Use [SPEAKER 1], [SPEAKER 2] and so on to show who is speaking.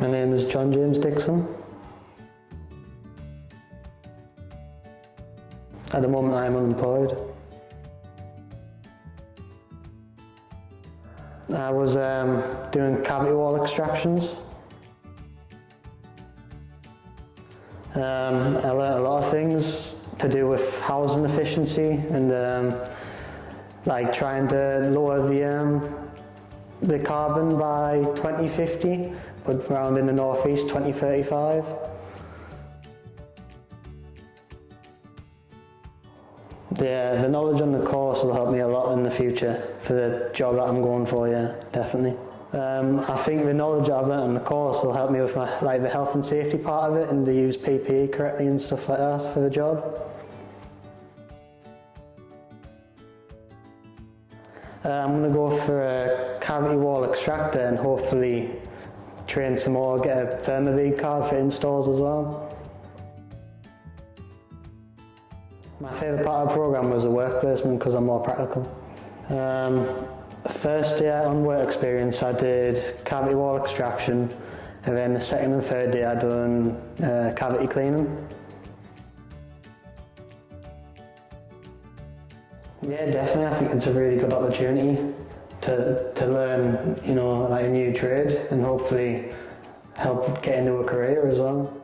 [SPEAKER 1] My name is James Dixon. At the moment I am unemployed. I was doing cavity wall extractions. I learnt a lot of things to do with housing efficiency and like trying to lower the carbon by 2050, but around in the northeast 2035. Yeah, the knowledge on the course will help me a lot in the future for the job that I'm going for, yeah, definitely. I think the knowledge that I've learnt on the course will help me with the health and safety part of it and to use PPE correctly and stuff like that for the job. I'm going to go for a cavity wall extractor and hopefully train some more, get a Thermobig card for installs as well. My favourite part of the programme was the work placement because I'm more practical. First day on work experience I did cavity wall extraction, and then the second and third day I done cavity cleaning. Yeah, definitely. I think it's a really good opportunity to learn, a new trade and hopefully help get into a career as well.